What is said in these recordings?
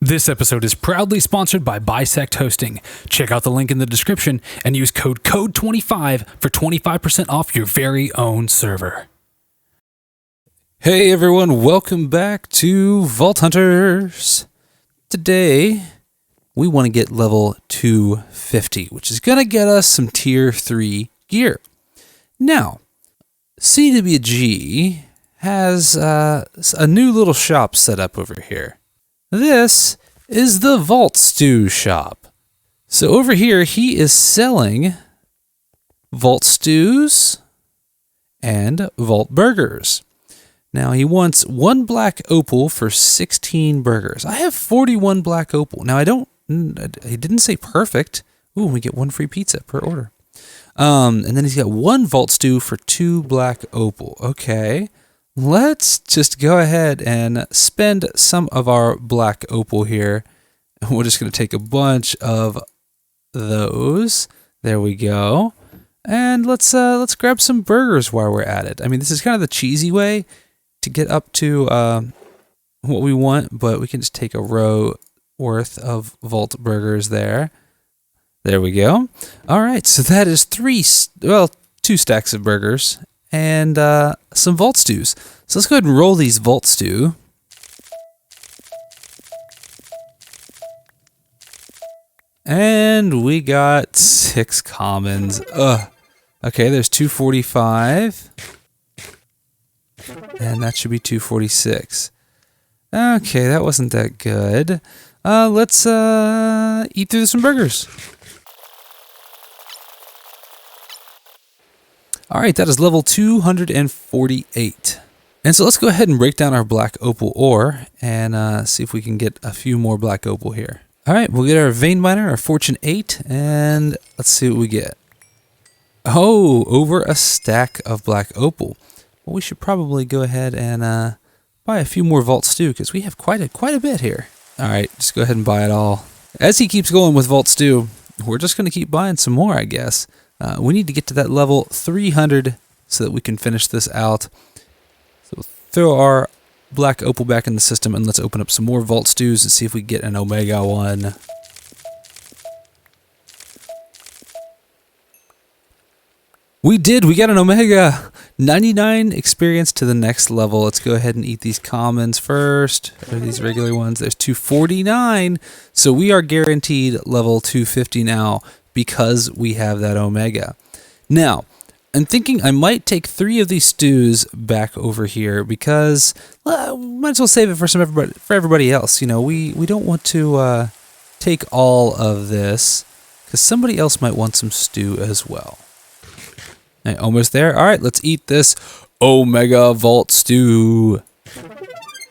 This episode is proudly sponsored by Bisect Hosting. Check out the link in the description and use code CODE25 for 25% off your very own server. Hey everyone, welcome back to Vault Hunters. Today, we want to get level 250, which is going to get us some tier 3 gear. Now, CWG has a new little shop set up over here. This is the Vault Stew shop. So over here, he is selling Vault Stews and Vault Burgers. Now, he wants 1 black opal for 16 burgers. I have 41 black opal. Now, he didn't say perfect. Ooh, we get 1 free pizza per order. And then he's got 1 Vault Stew for 2 black opal. Okay. Let's just go ahead and spend some of our black opal here. We're just going to take a bunch of those. There we go. And let's grab some burgers while we're at it. I mean, this is kind of the cheesy way to get up to what we want, but we can just take a row worth of Vault burgers there. There we go. All right, so that is 2 stacks of burgers and some Vault Stews. So let's go ahead and roll these Vault Stew. And we got 6 commons. Okay, there's 245. And that should be 246. Okay, that wasn't that good. Let's eat through some burgers. All right, that is level 248. And so let's go ahead and break down our black opal ore and see if we can get a few more black opal here. All right, we'll get our vein miner, our fortune 8, and let's see what we get. Oh, over a stack of black opal. Well, we should probably go ahead and buy a few more Vault Stew because we have quite a bit here. All right, just go ahead and buy it all. As he keeps going with Vault Stew, we're just going to keep buying some more, I guess. We need to get to that level 300 so that we can finish this out. So we'll throw our black opal back in the system and let's open up some more Vault Stews and see if we get an Omega one. We did! We got an Omega! 99 experience to the next level. Let's go ahead and eat these commons first. Or these regular ones. There's 249. So we are guaranteed level 250 now, because we have that Omega. Now, I'm thinking I might take 3 of these stews back over here because might as well save it for everybody else. You know, we don't want to take all of this because somebody else might want some stew as well. Right, almost there. All right, let's eat this Omega Vault Stew.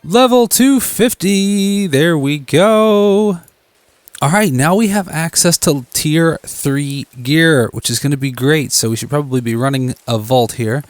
Level 250. There we go. All right, now we have access to tier 3 gear, which is going to be great. So we should probably be running a vault here.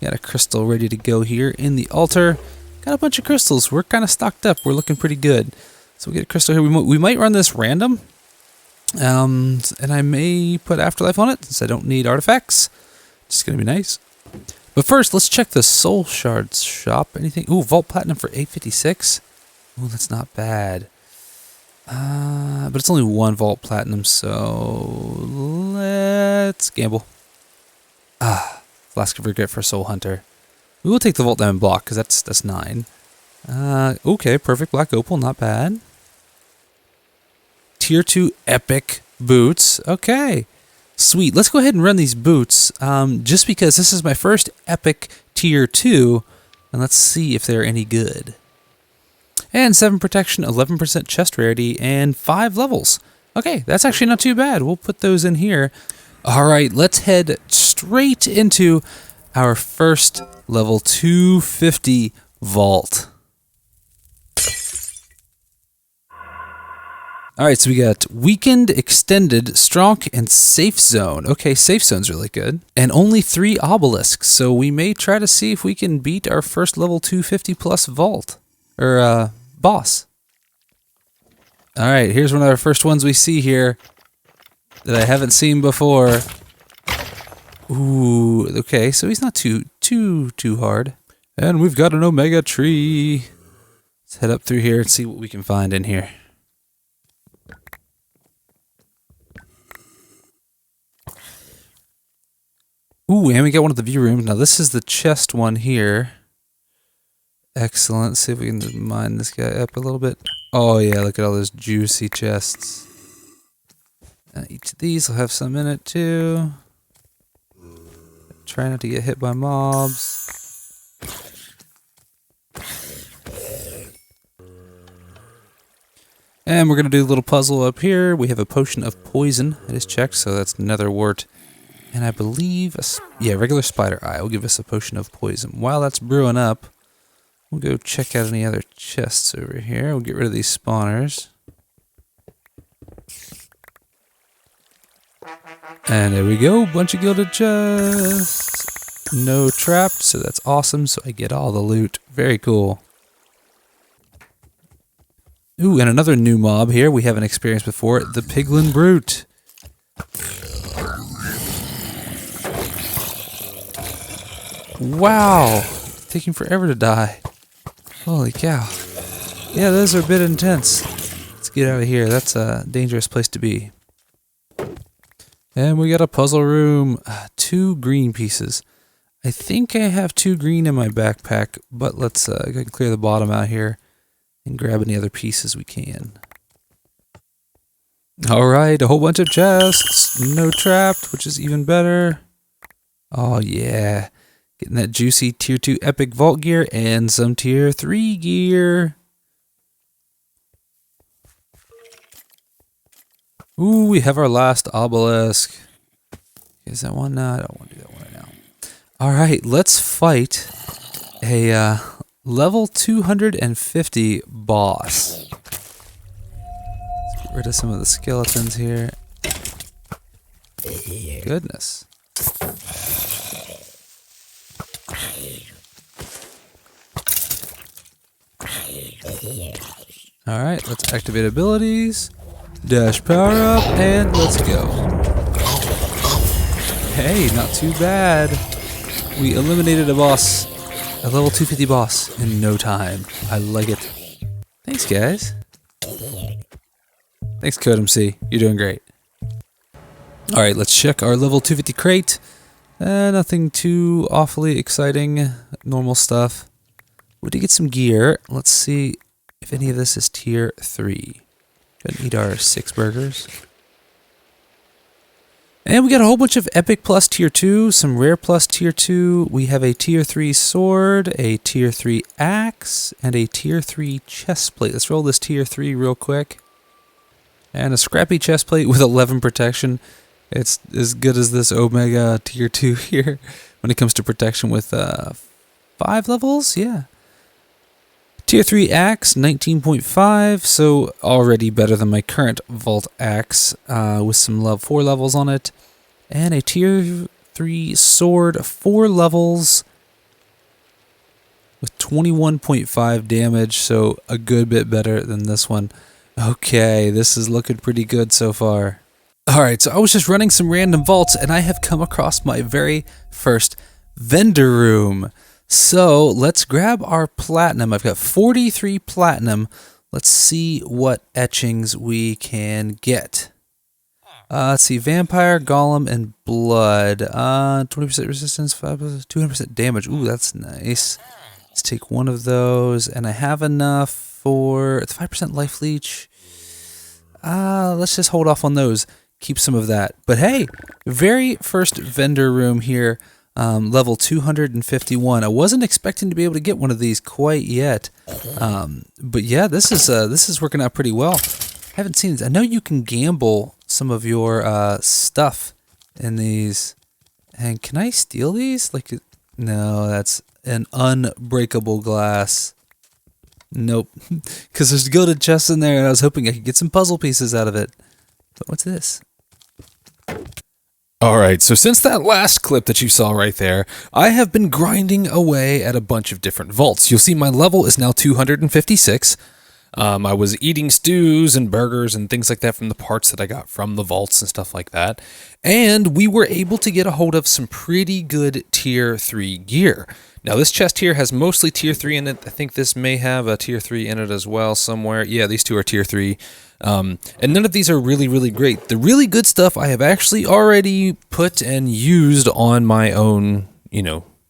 Got a crystal ready to go here in the altar. Got a bunch of crystals. We're kind of stocked up. We're looking pretty good. So we get a crystal here. We might run this random. And I may put Afterlife on it since I don't need artifacts. It's going to be nice. But first, let's check the Soul Shards shop. Anything? Ooh, Vault Platinum for 856. Ooh, that's not bad. But it's only 1 Vault Platinum, so let's gamble. Flask of Regret for Soul Hunter. We will take the Vault Diamond Block, because that's 9. Okay, perfect Black Opal, not bad. Tier 2 Epic Boots. Okay, sweet. Let's go ahead and run these boots, just because this is my first Epic Tier 2, and let's see if they're any good. And 7 protection, 11% chest rarity, and 5 levels. Okay, that's actually not too bad. We'll put those in here. All right, let's head straight into our first level 250 vault. All right, so we got Weakened, Extended, Strong, and Safe Zone. Okay, Safe Zone's really good. And only 3 obelisks, so we may try to see if we can beat our first level 250 plus vault. Or, boss. All right, here's one of our first ones we see here that I haven't seen before. Ooh, okay, so he's not too hard. And we've got an Omega tree. Let's head up through here and see what we can find in here. Ooh, and we got one of the view rooms. Now this is the chest one here. Excellent. Let's see if we can mine this guy up a little bit. Oh yeah, look at all those juicy chests. Each of these will have some in it too. Try not to get hit by mobs. And we're going to do a little puzzle up here. We have a potion of poison. It is checked, so that's nether wart. And I believe, regular spider eye will give us a potion of poison. While that's brewing up, we'll go check out any other chests over here. We'll get rid of these spawners. And there we go, bunch of gilded chests. No trapped, so that's awesome. So I get all the loot. Very cool. Ooh, and another new mob here we haven't experienced before, the Piglin Brute. Wow, taking forever to die. Holy cow. Yeah, those are a bit intense. Let's get out of here. That's a dangerous place to be. And we got a puzzle room. 2 green pieces. I think I have 2 green in my backpack, but let's clear the bottom out here and grab any other pieces we can. Alright, a whole bunch of chests. No trapped, which is even better. Oh yeah. Getting that juicy tier 2 epic vault gear and some tier 3 gear. Ooh, we have our last obelisk. Is that one? No, I don't want to do that one right now. Alright, let's fight a level 250 boss. Let's get rid of some of the skeletons here. Goodness. Alright, let's activate abilities. Dash power up, and let's go. Hey, not too bad. We eliminated a boss. A level 250 boss in no time. I like it. Thanks, guys. Thanks, CodeMC. You're doing great. Alright, let's check our level 250 crate. Nothing too awfully exciting. Normal stuff. We did get some gear. Let's see if any of this is tier 3. Go and eat our 6 burgers. And we got a whole bunch of epic plus tier 2, some rare plus tier 2. We have a tier 3 sword, a tier 3 axe, and a tier 3 chest plate. Let's roll this tier 3 real quick. And a scrappy chest plate with 11 protection. It's as good as this Omega tier 2 here when it comes to protection with 5 levels. Yeah. Tier 3 axe, 19.5, so already better than my current vault axe with some 4 levels on it. And a tier 3 sword, 4 levels with 21.5 damage, so a good bit better than this one. Okay, this is looking pretty good so far. Alright, so I was just running some random vaults and I have come across my very first vendor room. So let's grab our platinum. I've got 43 platinum. Let's see what etchings we can get. Let's see, vampire, golem, and blood. 20% resistance, 200% damage. Ooh, that's nice. Let's take one of those, and I have enough for 5% life leech. Let's just hold off on those. Keep some of that. But hey, very first vendor room here. Level 251. I wasn't expecting to be able to get one of these quite yet, but yeah, this is working out pretty well. I haven't seen this. I know you can gamble some of your stuff in these. And can I steal these? Like, no, that's an unbreakable glass. Nope, because there's gilded chests in there, and I was hoping I could get some puzzle pieces out of it. But what's this? Alright, so since that last clip that you saw right there, I have been grinding away at a bunch of different vaults. You'll see my level is now 256. I was eating stews and burgers and things like that from the parts that I got from the vaults and stuff like that. And we were able to get a hold of some pretty good tier 3 gear. Now, this chest here has mostly tier 3 in it. I think this may have a tier 3 in it as well somewhere. Yeah, these two are tier 3. And none of these are really, really great. The really good stuff I have actually already put and used on my own,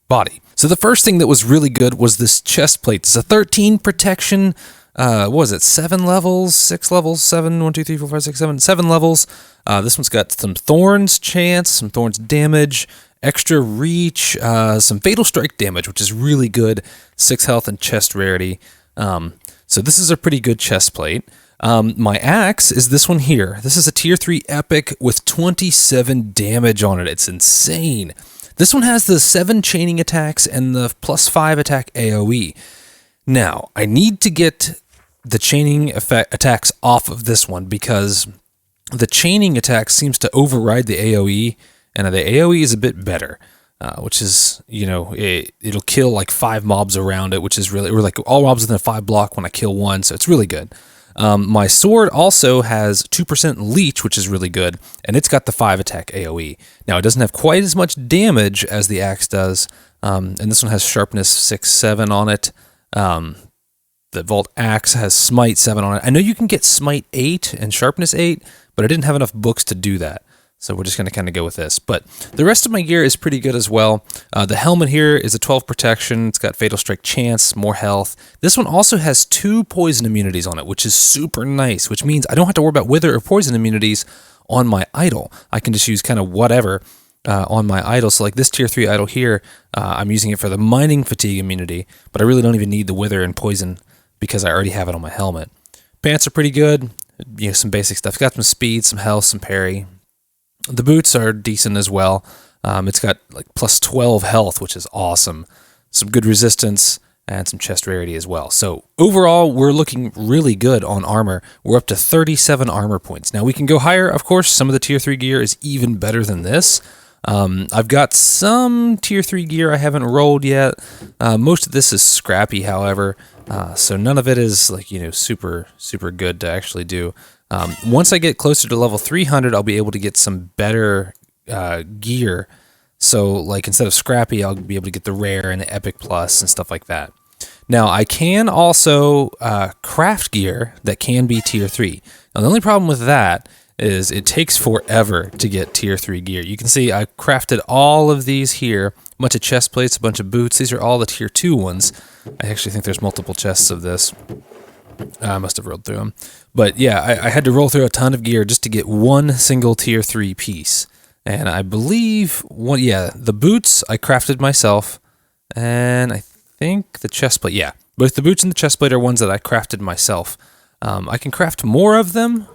body. So the first thing that was really good was this chest plate. It's a 13 protection. What was it? 7 levels, 6 levels, 7, 1, 2, 3, 4, 5, 6, 7, 7 levels. This one's got some thorns chance, some thorns damage, extra reach, some fatal strike damage, which is really good. 6 health and chest rarity. So this is a pretty good chest plate. My axe is this one here. This is a tier 3 epic with 27 damage on it. It's insane. This one has the 7 chaining attacks and the +5 attack AoE. Now, I need to get the chaining attacks off of this one because the chaining attack seems to override the AoE, and the AoE is a bit better, which is, it'll kill like 5 mobs around it, which is really, or like all mobs within a 5 block when I kill one, so it's really good. My sword also has 2% leech, which is really good, and it's got the 5 attack AoE. Now, it doesn't have quite as much damage as the axe does, and this one has sharpness 6, 7 on it. The Vault Axe has Smite 7 on it. I know you can get Smite 8 and Sharpness 8, but I didn't have enough books to do that. So we're just going to kind of go with this. But the rest of my gear is pretty good as well. The helmet here is a 12 protection. It's got Fatal Strike chance, more health. This one also has 2 poison immunities on it, which is super nice, which means I don't have to worry about wither or poison immunities on my idol. I can just use kind of whatever on my idol. So like this tier 3 idol here, I'm using it for the mining fatigue immunity, but I really don't even need the wither and poison because I already have it on my helmet. Pants are pretty good, some basic stuff. Got some speed, some health, some parry. The boots are decent as well. It's got like +12 health, which is awesome. Some good resistance and some chest rarity as well. So overall, we're looking really good on armor. We're up to 37 armor points. Now we can go higher, of course. Some of the tier 3 gear is even better than this. I've got some tier 3 gear I haven't rolled yet. Most of this is scrappy, however, so none of it is like, super, super good to actually do. Once I get closer to level 300, I'll be able to get some better gear. So like instead of scrappy, I'll be able to get the rare and the epic plus and stuff like that. Now I can also craft gear that can be tier 3. Now the only problem with that is it takes forever to get tier 3 gear. You can see I crafted all of these here, a bunch of chest plates, a bunch of boots. These are all the tier 2 ones. I actually think there's multiple chests of this. I must have rolled through them. But yeah, I had to roll through a ton of gear just to get one single tier 3 piece. And I believe, the boots I crafted myself, and I think the chest plate, both the boots and the chest plate are ones that I crafted myself. I can craft more of them,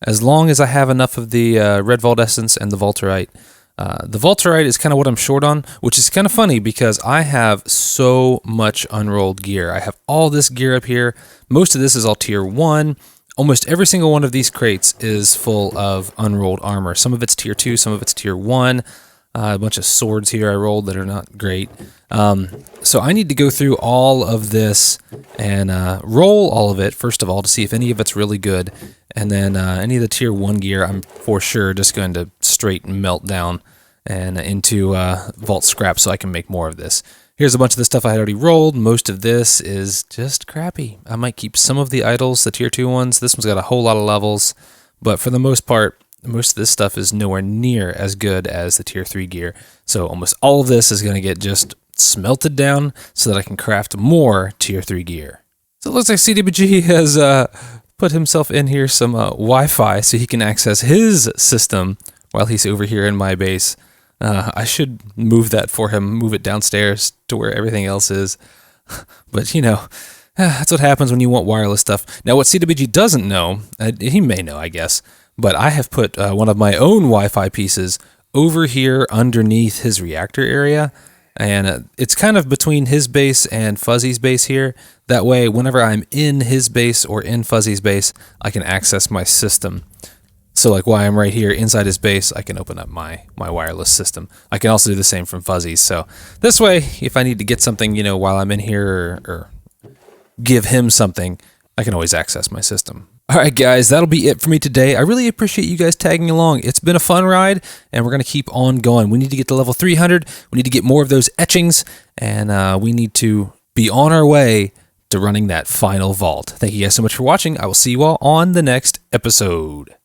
as long as I have enough of the Red Vault Essence and the Vaulterite. The Vaulterite is kind of what I'm short on, which is kind of funny because I have so much unrolled gear. I have all this gear up here. Most of this is all tier 1. Almost every single one of these crates is full of unrolled armor. Some of it's tier 2, some of it's tier 1. A bunch of swords here I rolled that are not great. So I need to go through all of this and roll all of it, first of all, to see if any of it's really good. And then any of the tier 1 gear, I'm for sure just going to straight melt down and into vault scrap so I can make more of this. Here's a bunch of the stuff I had already rolled. Most of this is just crappy. I might keep some of the idols, the tier 2 ones. This one's got a whole lot of levels. But for the most part, most of this stuff is nowhere near as good as the tier 3 gear. So almost all of this is going to get just smelted down so that I can craft more tier 3 gear. So it looks like CWG has put himself in here some Wi-Fi so he can access his system while he's over here in my base. I should move that for him, move it downstairs to where everything else is. But, that's what happens when you want wireless stuff. Now, what CWG doesn't know, he may know, I guess, but I have put one of my own Wi-Fi pieces over here underneath his reactor area, and it's kind of between his base and Fuzzy's base here. That way, whenever I'm in his base or in Fuzzy's base, I can access my system. So like while I'm right here inside his base, I can open up my wireless system. I can also do the same from Fuzzy's. So this way, if I need to get something, while I'm in here or give him something, I can always access my system. All right, guys, that'll be it for me today. I really appreciate you guys tagging along. It's been a fun ride, and we're going to keep on going. We need to get to level 300. We need to get more of those etchings, and we need to be on our way to running that final vault. Thank you guys so much for watching. I will see you all on the next episode.